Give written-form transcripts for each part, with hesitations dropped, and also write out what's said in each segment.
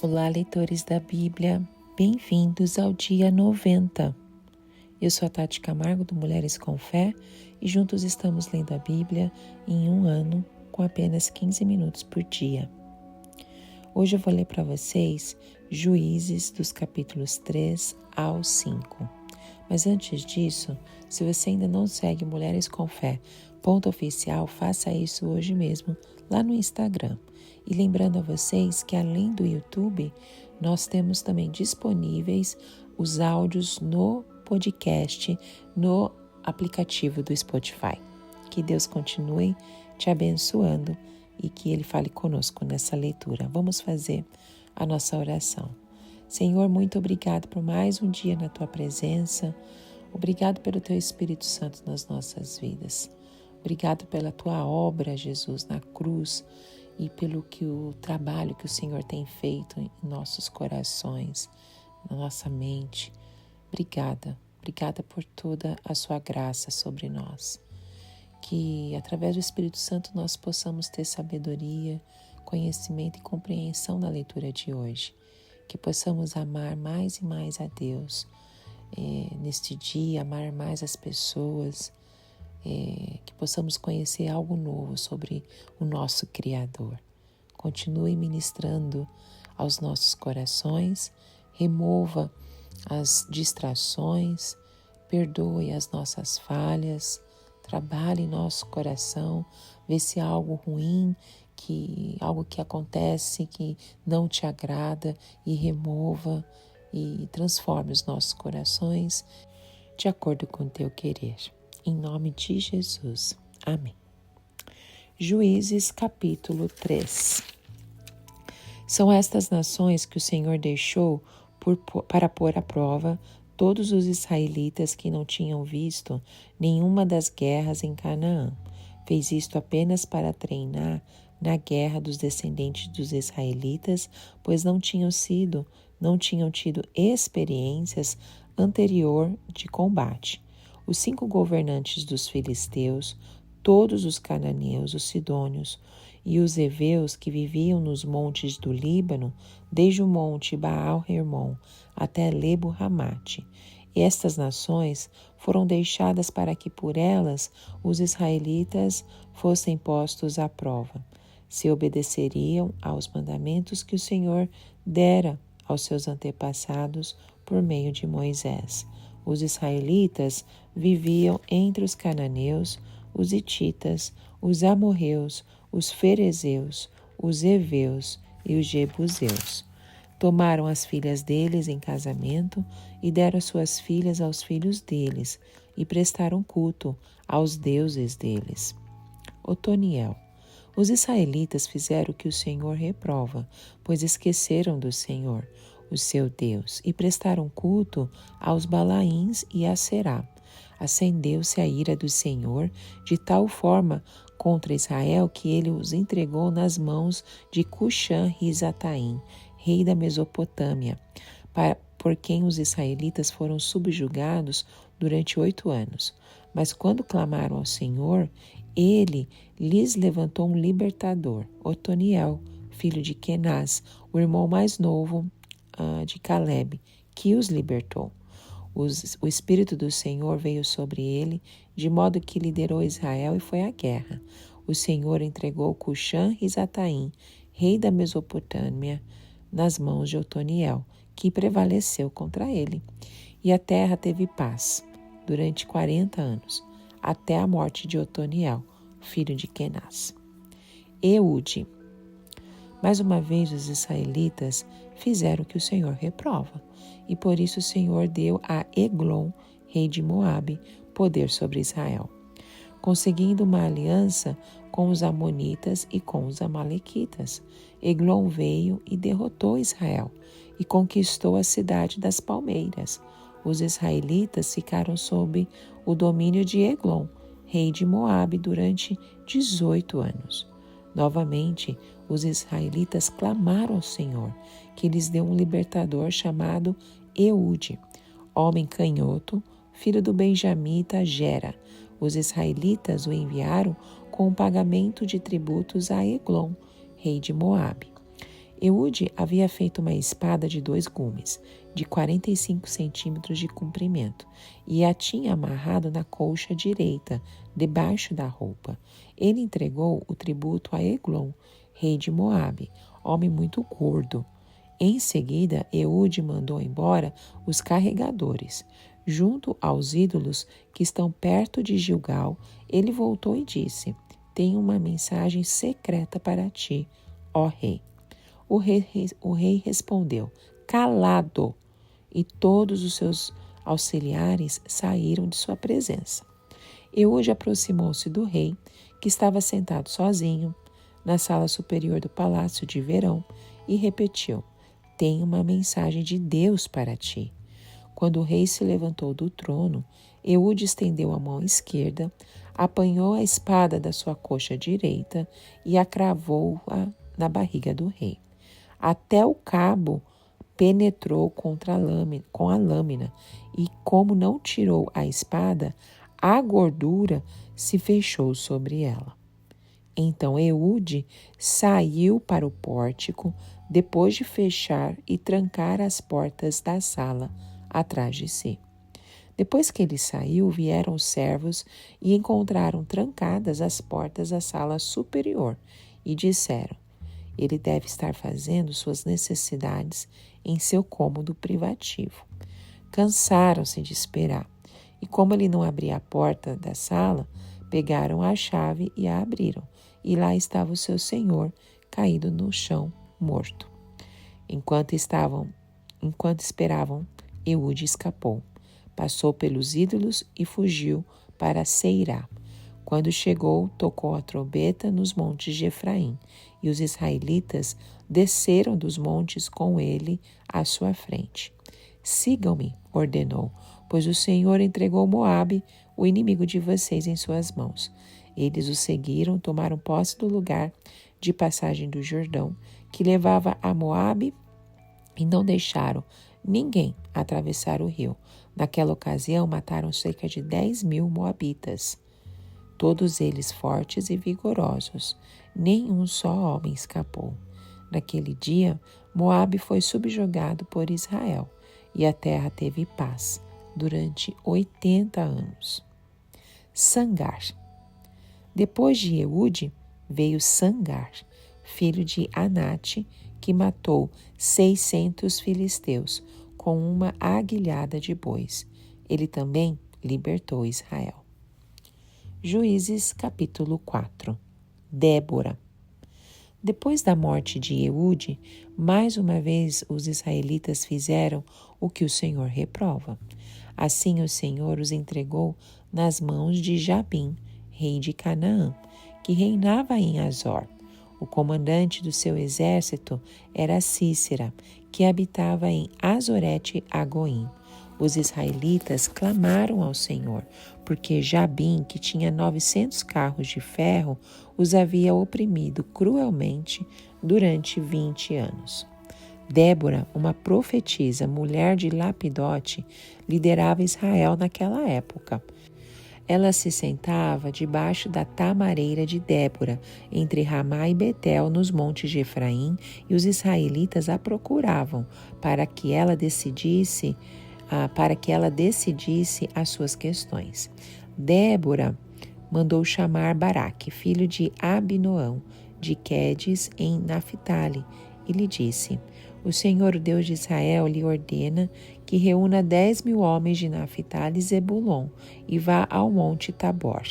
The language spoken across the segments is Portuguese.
Olá, leitores da Bíblia, bem-vindos ao dia 90. Eu sou a Tati Camargo do Mulheres com Fé e juntos estamos lendo a Bíblia em um ano com apenas 15 minutos por dia. Hoje eu vou ler para vocês Juízes dos capítulos 3 ao 5. Mas antes disso, se você ainda não segue Mulheres com Fé, @oficial, faça isso hoje mesmo lá no Instagram. E lembrando a vocês que além do YouTube, nós temos também disponíveis os áudios no podcast, no aplicativo do Spotify. Que Deus continue te abençoando e que Ele fale conosco nessa leitura. Vamos fazer a nossa oração. Senhor, muito obrigado por mais um dia na Tua presença. Obrigado pelo Teu Espírito Santo nas nossas vidas. Obrigado pela Tua obra, Jesus, na cruz e pelo o trabalho que o Senhor tem feito em nossos corações, na nossa mente. Obrigada por toda a Sua graça sobre nós. Que através do Espírito Santo nós possamos ter sabedoria, conhecimento e compreensão na leitura de hoje. Que possamos amar mais e mais a Deus neste dia, amar mais as pessoas, que possamos conhecer algo novo sobre o nosso Criador. Continue ministrando aos nossos corações, remova as distrações, perdoe as nossas falhas, trabalhe em nosso coração, vê se há algo ruim, algo que acontece que não te agrada e remova e transforme os nossos corações de acordo com o teu querer. Em nome de Jesus. Amém. Juízes capítulo 3. São estas nações que o Senhor deixou para pôr à prova todos os israelitas que não tinham visto nenhuma das guerras em Canaã. Fez isto apenas para treinar na guerra dos descendentes dos israelitas, pois não tinham tido experiências anterior de combate. Os 5 governantes dos filisteus, todos os cananeus, os sidônios e os heveus que viviam nos montes do Líbano, desde o monte Baal-Hermon até Lebo-Ramate. Estas nações foram deixadas para que por elas os israelitas fossem postos à prova, se obedeceriam aos mandamentos que o Senhor dera aos seus antepassados por meio de Moisés. Os israelitas viviam entre os cananeus, os hititas, os amorreus, os ferezeus, os heveus e os jebuseus. Tomaram as filhas deles em casamento e deram suas filhas aos filhos deles e prestaram culto aos deuses deles. Otoniel. Os israelitas fizeram o que o Senhor reprova, pois esqueceram do Senhor, o seu Deus, e prestaram culto aos Balaíns e a Será. Acendeu-se a ira do Senhor de tal forma contra Israel que ele os entregou nas mãos de Cuxã-Risataim, rei da Mesopotâmia, por quem os israelitas foram subjugados durante 8 anos. Mas quando clamaram ao Senhor, ele lhes levantou um libertador, Otoniel, filho de Kenaz, o irmão mais novo de Caleb, que os libertou. O Espírito do Senhor veio sobre ele, de modo que liderou Israel e foi à guerra. O Senhor entregou Cuxã-Risataim, rei da Mesopotâmia, nas mãos de Otoniel, que prevaleceu contra ele. E a terra teve paz durante 40 anos, até a morte de Otoniel, filho de Kenaz. Eude. Mais uma vez os israelitas fizeram o que o Senhor reprova, e por isso o Senhor deu a Eglon, rei de Moabe, poder sobre Israel, conseguindo uma aliança com os amonitas e com os amalequitas. Eglon veio e derrotou Israel e conquistou a cidade das palmeiras. Os israelitas ficaram sob o domínio de Eglon, rei de Moabe, durante 18 anos. Novamente, os israelitas clamaram ao Senhor, que lhes deu um libertador chamado Eude, homem canhoto, filho do benjamita Gera. Os israelitas o enviaram com o pagamento de tributos a Eglon, rei de Moabe. Eude havia feito uma espada de 2 gumes, de 45 centímetros de comprimento, e a tinha amarrado na coxa direita, debaixo da roupa. Ele entregou o tributo a Eglon, rei de Moabe, homem muito gordo. Em seguida, Eude mandou embora os carregadores. Junto aos ídolos que estão perto de Gilgal, ele voltou e disse: Tenho uma mensagem secreta para ti, ó rei. O rei respondeu: Calado! E todos os seus auxiliares saíram de sua presença. Eude aproximou-se do rei, que estava sentado sozinho na sala superior do palácio de verão, e repetiu: Tenho uma mensagem de Deus para ti. Quando o rei se levantou do trono, Eude estendeu a mão esquerda, apanhou a espada da sua coxa direita e a cravou-a na barriga do rei. Até o cabo penetrou com a lâmina, e como não tirou a espada, a gordura se fechou sobre ela. Então Eude saiu para o pórtico, depois de fechar e trancar as portas da sala atrás de si. Depois que ele saiu, vieram os servos e encontraram trancadas as portas da sala superior e disseram: Ele deve estar fazendo suas necessidades em seu cômodo privativo. Cansaram-se de esperar, e como ele não abria a porta da sala, pegaram a chave e a abriram, e lá estava o seu senhor, caído no chão, morto. Enquanto esperavam, Eude escapou, passou pelos ídolos e fugiu para Seirá. Quando chegou, tocou a trombeta nos montes de Efraim, e os israelitas desceram dos montes com ele à sua frente. Sigam-me, ordenou, pois o Senhor entregou Moabe, o inimigo de vocês, em suas mãos. Eles o seguiram, tomaram posse do lugar de passagem do Jordão, que levava a Moabe, e não deixaram ninguém atravessar o rio. Naquela ocasião, mataram cerca de 10.000 moabitas, todos eles fortes e vigorosos. Nenhum só homem escapou. Naquele dia, Moabe foi subjugado por Israel, e a terra teve paz durante 80 anos. Sangar. Depois de Eude, veio Sangar, filho de Anate, que matou 600 filisteus com uma aguilhada de bois. Ele também libertou Israel. Juízes capítulo 4. Débora. Depois da morte de Eude, mais uma vez os israelitas fizeram o que o Senhor reprova. Assim o Senhor os entregou nas mãos de Jabim, rei de Canaã, que reinava em Azor. O comandante do seu exército era Cícera, que habitava em Azorete-Agoim. Os israelitas clamaram ao Senhor, porque Jabim, que tinha 900 carros de ferro, os havia oprimido cruelmente durante 20 anos. Débora, uma profetisa, mulher de Lapidote, liderava Israel naquela época. Ela se sentava debaixo da tamareira de Débora, entre Ramá e Betel, nos montes de Efraim, e os israelitas a procuravam para que ela decidisse as suas questões. Débora mandou chamar Baraque, filho de Abinoão, de Quedes, em Naphtali, e lhe disse: O Senhor, o Deus de Israel, lhe ordena que reúna 10.000 homens de Naphtali e Zebulon e vá ao monte Tabor.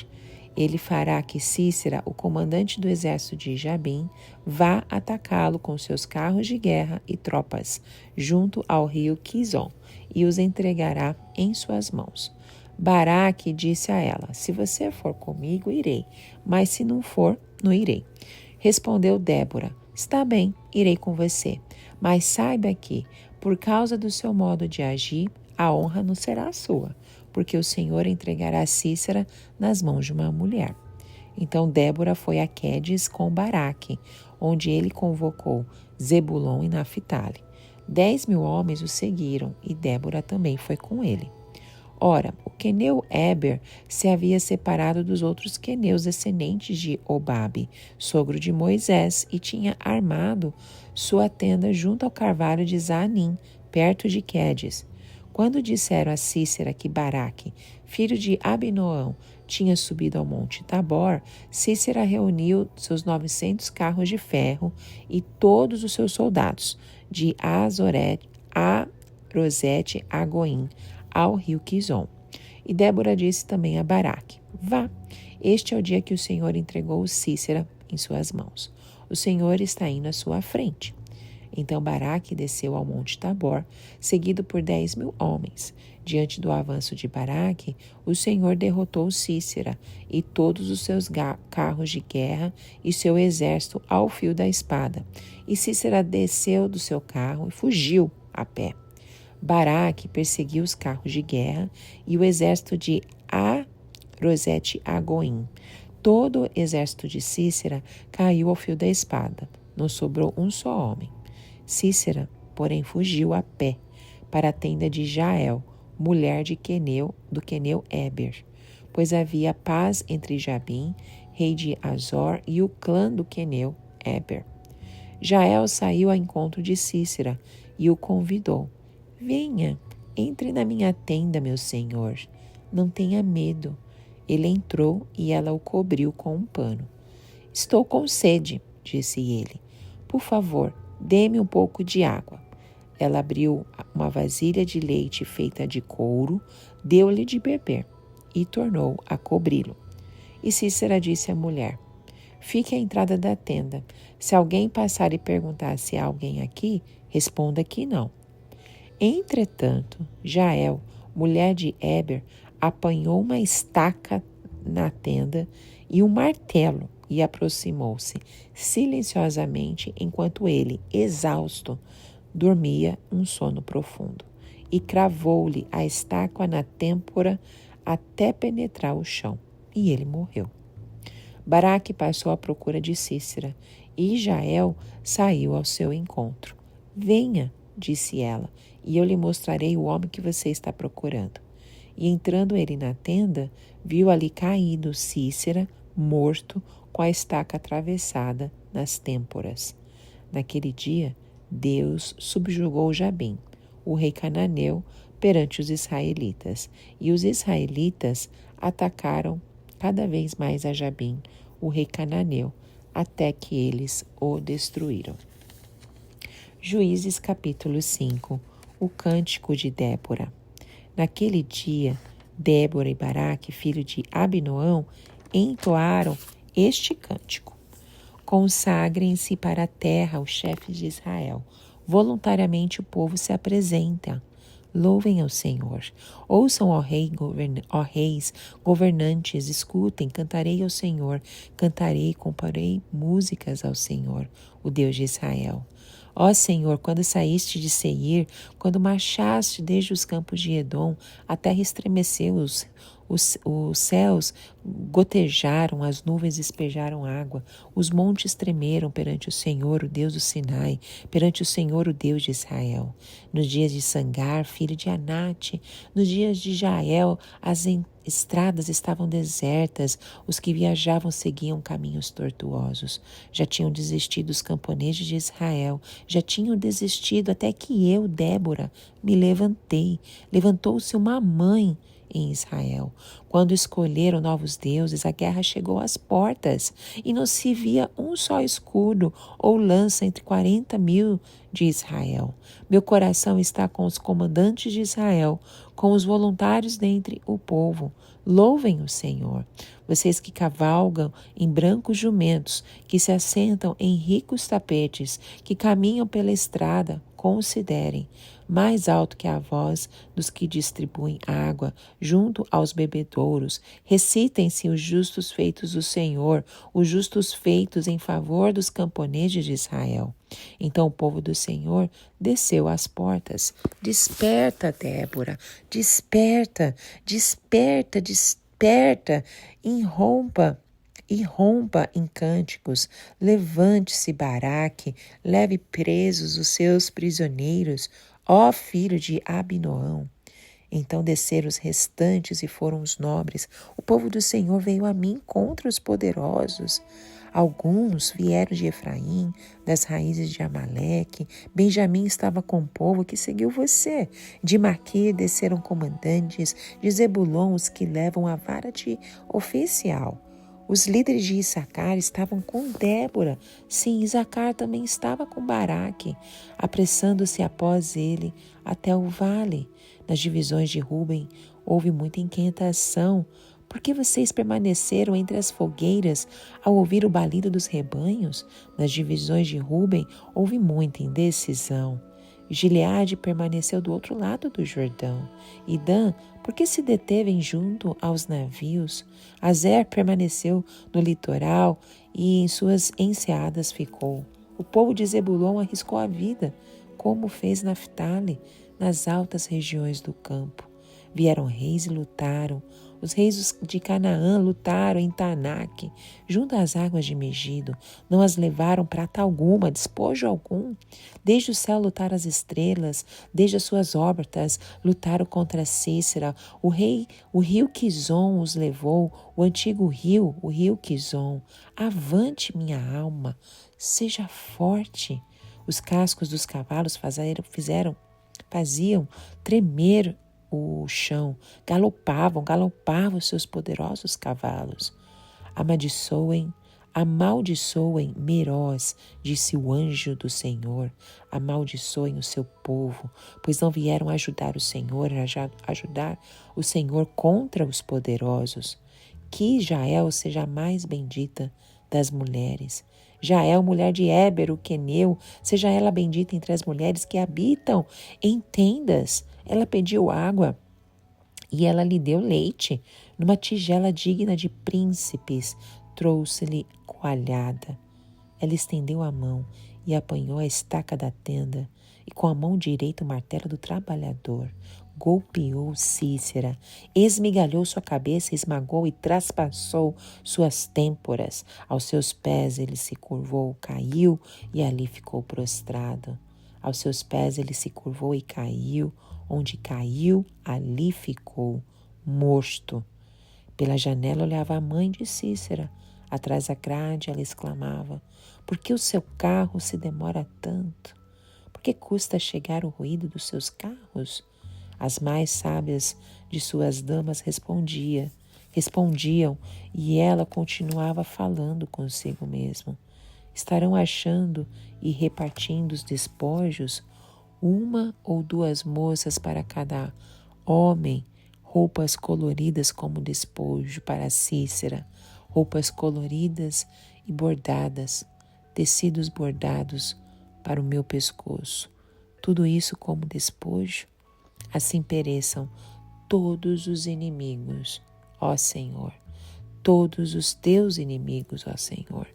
Ele fará que Cícera, o comandante do exército de Jabim, vá atacá-lo com seus carros de guerra e tropas, junto ao rio Quizon, e os entregará em suas mãos. Baraque disse a ela: Se você for comigo, irei, mas se não for, não irei. Respondeu Débora: Está bem, irei com você, mas saiba que, por causa do seu modo de agir, a honra não será sua, porque o Senhor entregará Cícera nas mãos de uma mulher. Então Débora foi a Quedes com Baraque, onde ele convocou Zebulon e Naphtali. 10.000 homens o seguiram, e Débora também foi com ele. Ora, o queneu Éber se havia separado dos outros queneus descendentes de Obabe, sogro de Moisés, e tinha armado sua tenda junto ao carvalho de Zaanim, perto de Quedes. Quando disseram a Cícera que Baraque, filho de Abinoão, tinha subido ao monte Tabor, Cícera reuniu seus 900 carros de ferro e todos os seus soldados, de Arosete a Goim, ao rio Quizon. E Débora disse também a Baraque: Vá, este é o dia que o Senhor entregou Cícera em suas mãos. O Senhor está indo à sua frente. Então Baraque desceu ao monte Tabor, seguido por 10.000 homens. Diante do avanço de Baraque, o Senhor derrotou Cícera e todos os seus carros de guerra e seu exército ao fio da espada. E Cícera desceu do seu carro e fugiu a pé. Baraque perseguiu os carros de guerra e o exército de Arosete a Goim. Todo o exército de Cícera caiu ao fio da espada. Não sobrou um só homem. Cícera, porém, fugiu a pé para a tenda de Jael, mulher do queneu Éber, pois havia paz entre Jabim, rei de Azor, e o clã do queneu Éber. Jael saiu ao encontro de Cícera e o convidou. Venha, entre na minha tenda, meu senhor. Não tenha medo. Ele entrou e ela o cobriu com um pano. Estou com sede, disse ele. Por favor, dê-me um pouco de água. Ela abriu uma vasilha de leite feita de couro, deu-lhe de beber e tornou a cobri-lo. E Cícera disse à mulher: Fique à entrada da tenda. Se alguém passar e perguntar se há alguém aqui, responda que não. Entretanto, Jael, mulher de Éber, apanhou uma estaca na tenda e um martelo e aproximou-se silenciosamente enquanto ele, exausto, dormia um sono profundo. E cravou-lhe a estaca na têmpora até penetrar o chão, e ele morreu. Baraque passou à procura de Cícera, e Jael saiu ao seu encontro. Venha, disse ela, e eu lhe mostrarei o homem que você está procurando. E entrando ele na tenda, viu ali caído Cícera, morto, com a estaca atravessada nas têmporas. Naquele dia, Deus subjugou Jabim, o rei cananeu, perante os israelitas, e os israelitas atacaram cada vez mais a Jabim, o rei cananeu, até que eles o destruíram. Juízes capítulo 5. O cântico de Débora. Naquele dia, Débora e Baraque, filho de Abinoão, entoaram este cântico. Consagrem-se para a terra os chefes de Israel. Voluntariamente o povo se apresenta. Louvem ao Senhor. Ouçam, ó reis, governantes, escutem, cantarei ao Senhor. Cantarei, comparei músicas ao Senhor, o Deus de Israel. Ó Senhor, quando saíste de Seir, quando marchaste desde os campos de Edom, a terra estremeceu, os céus gotejaram, as nuvens despejaram água, os montes tremeram perante o Senhor, o Deus do Sinai, perante o Senhor, o Deus de Israel. Nos dias de Sangar, filho de Anate, nos dias de Jael, as estradas estavam desertas, os que viajavam seguiam caminhos tortuosos. Já tinham desistido os camponeses de Israel, já tinham desistido até que eu, Débora, me levantei. Levantou-se uma mãe em Israel. Quando escolheram novos deuses, a guerra chegou às portas e não se via um só escudo ou lança entre 40.000 de Israel. Meu coração está com os comandantes de Israel, com os voluntários dentre o povo. Louvem o Senhor. Vocês que cavalgam em brancos jumentos, que se assentam em ricos tapetes, que caminham pela estrada, considerem. Mais alto que a voz dos que distribuem água junto aos bebedouros, recitem-se os justos feitos do Senhor, os justos feitos em favor dos camponeses de Israel. Então o povo do Senhor desceu às portas. Desperta, Débora, desperta, desperta, desperta, irrompa em cânticos, levante-se, Baraque, leve presos os seus prisioneiros, ó filho de Abinoão. Então desceram os restantes e foram os nobres. O povo do Senhor veio a mim contra os poderosos. Alguns vieram de Efraim, das raízes de Amaleque. Benjamim estava com o povo que seguiu você. De Maquir desceram comandantes, de Zebulon os que levam a vara de oficial. Os líderes de Issacar estavam com Débora. Sim, Issacar também estava com Baraque, apressando-se após ele até o vale. Nas divisões de Ruben houve muita inquietação. Por que vocês permaneceram entre as fogueiras ao ouvir o balido dos rebanhos? Nas divisões de Ruben houve muita indecisão. Gileade permaneceu do outro lado do Jordão. E Dan, por que se deteve junto aos navios? Azer permaneceu no litoral e em suas enseadas ficou. O povo de Zebulon arriscou a vida, como fez Naftali, nas altas regiões do campo. Vieram reis e lutaram. Os reis de Canaã lutaram em Taanaque, junto às águas de Megido. Não as levaram prata alguma, despojo algum. Desde o céu lutaram as estrelas, desde as suas órbitas lutaram contra Cícera. O rio Quizon os levou, o antigo rio, o rio Quizon. Avante, minha alma, seja forte. Os cascos dos cavalos faziam tremer o chão, galopavam os seus poderosos cavalos. Amaldiçoem Meroz, disse o anjo do Senhor, amaldiçoem o seu povo, pois não vieram ajudar o Senhor contra os poderosos. Que Jael seja a mais bendita das mulheres. Jael, mulher de Éber, o queneu, seja ela bendita entre as mulheres que habitam em tendas. Ela pediu água e ela lhe deu leite. Numa tigela digna de príncipes, trouxe-lhe coalhada. Ela estendeu a mão e apanhou a estaca da tenda, e com a mão direita o martelo do trabalhador. Golpeou Cícera, esmigalhou sua cabeça, esmagou e traspassou suas têmporas. Aos seus pés ele se curvou, caiu e ali ficou prostrado. Aos seus pés ele se curvou e caiu. Onde caiu, ali ficou, morto. Pela janela olhava a mãe de Cícera. Atrás da grade ela exclamava: por que o seu carro se demora tanto? Por que custa chegar o ruído dos seus carros? As mais sábias de suas damas respondiam, e ela continuava falando consigo mesma. Estarão achando e repartindo os despojos, uma ou duas moças para cada homem, roupas coloridas como despojo para Cícera, roupas coloridas e bordadas, tecidos bordados para o meu pescoço. Tudo isso como despojo? Assim pereçam todos os inimigos, ó Senhor, todos os teus inimigos, ó Senhor.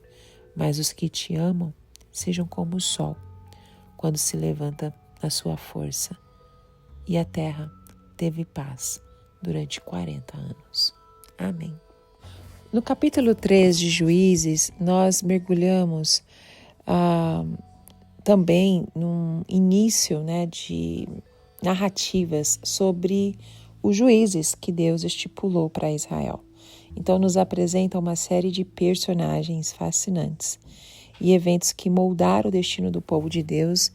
Mas os que te amam sejam como o sol, quando se levanta na sua força. E a terra teve paz durante 40 anos. Amém. No capítulo 3 de Juízes, nós mergulhamos também num início, de narrativas sobre os juízes que Deus estipulou para Israel. Então nos apresenta uma série de personagens fascinantes e eventos que moldaram o destino do povo de Deus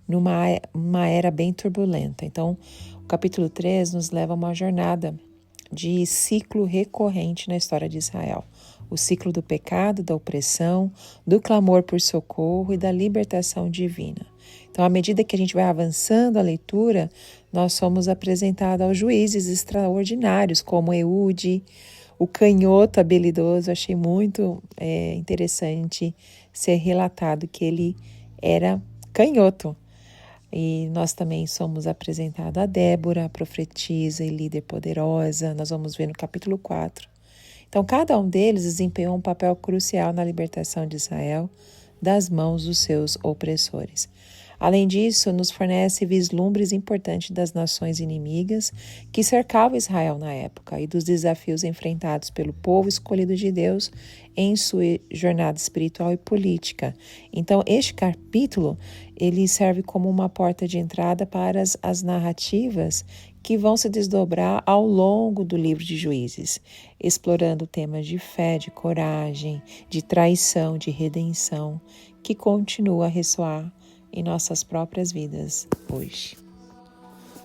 numa era bem turbulenta. Então o capítulo 3 nos leva a uma jornada de ciclo recorrente na história de Israel. O ciclo do pecado, da opressão, do clamor por socorro e da libertação divina. Então, à medida que a gente vai avançando a leitura, nós somos apresentados aos juízes extraordinários, como Eude, o canhoto habilidoso. Achei muito interessante ser relatado que ele era canhoto. E nós também somos apresentados a Débora, a profetisa e líder poderosa. Nós vamos ver no capítulo 4. Então, cada um deles desempenhou um papel crucial na libertação de Israel das mãos dos seus opressores. Além disso, nos fornece vislumbres importantes das nações inimigas que cercavam Israel na época e dos desafios enfrentados pelo povo escolhido de Deus em sua jornada espiritual e política. Então, este capítulo, ele serve como uma porta de entrada para as narrativas que vão se desdobrar ao longo do livro de Juízes, explorando temas de fé, de coragem, de traição, de redenção, que continua a ressoar em nossas próprias vidas hoje.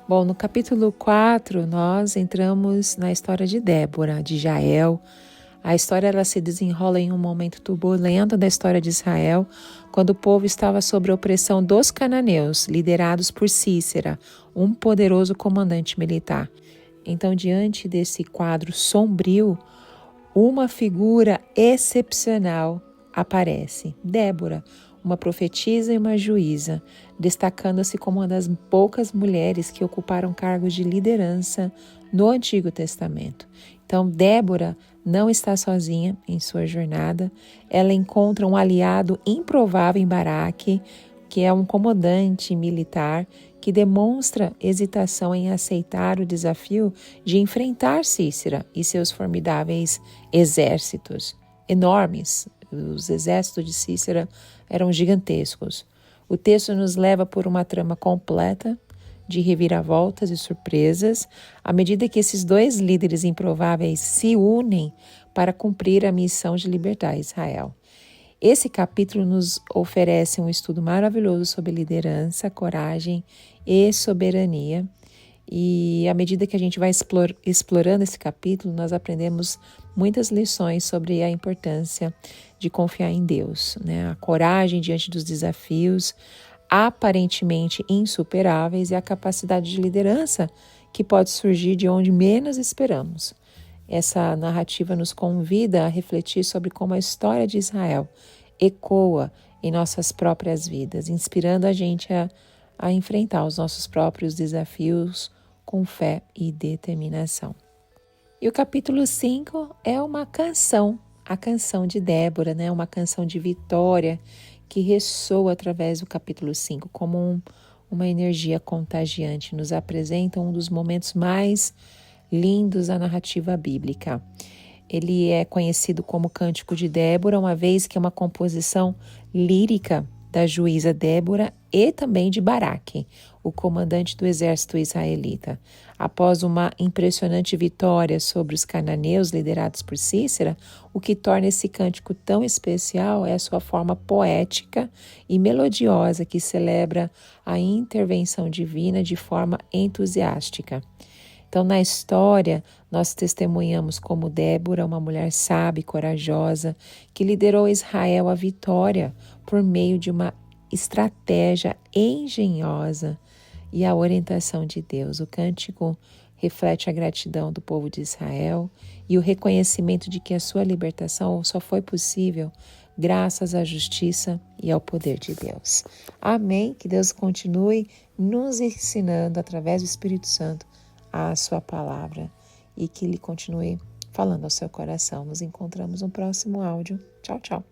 Bom, no capítulo 4, nós entramos na história de Débora, de Jael. A história ela se desenrola em um momento turbulento da história de Israel, quando o povo estava sob a opressão dos cananeus, liderados por Sísera, um poderoso comandante militar. Então, diante desse quadro sombrio, uma figura excepcional aparece, Débora, uma profetisa e uma juíza, destacando-se como uma das poucas mulheres que ocuparam cargos de liderança no Antigo Testamento. Então, Débora não está sozinha em sua jornada. Ela encontra um aliado improvável em Baraque, que é um comandante militar que demonstra hesitação em aceitar o desafio de enfrentar Sísera e seus formidáveis exércitos enormes. Os exércitos de Sísera eram gigantescos. O texto nos leva por uma trama completa de reviravoltas e surpresas, à medida que esses dois líderes improváveis se unem para cumprir a missão de libertar Israel. Esse capítulo nos oferece um estudo maravilhoso sobre liderança, coragem e soberania. E à medida que a gente vai explorando esse capítulo, nós aprendemos muitas lições sobre a importância de confiar em Deus, né? A coragem diante dos desafios aparentemente insuperáveis e a capacidade de liderança que pode surgir de onde menos esperamos. Essa narrativa nos convida a refletir sobre como a história de Israel ecoa em nossas próprias vidas, inspirando a gente a enfrentar os nossos próprios desafios com fé e determinação. E o capítulo 5 é uma canção, a canção de Débora, né? Uma canção de vitória que ressoa através do capítulo 5 como uma energia contagiante, nos apresenta um dos momentos mais lindos da narrativa bíblica. Ele é conhecido como Cântico de Débora, uma vez que é uma composição lírica da juíza Débora e também de Baraque, o comandante do exército israelita. Após uma impressionante vitória sobre os cananeus liderados por Sísera, o que torna esse cântico tão especial é a sua forma poética e melodiosa que celebra a intervenção divina de forma entusiástica. Então, na história, nós testemunhamos como Débora, uma mulher sábia e corajosa, que liderou Israel à vitória por meio de uma estratégia engenhosa e a orientação de Deus. O cântico reflete a gratidão do povo de Israel e o reconhecimento de que a sua libertação só foi possível graças à justiça e ao poder de Deus. Amém? Que Deus continue nos ensinando através do Espírito Santo a sua palavra e que Ele continue falando ao seu coração. Nos encontramos no próximo áudio. Tchau, tchau.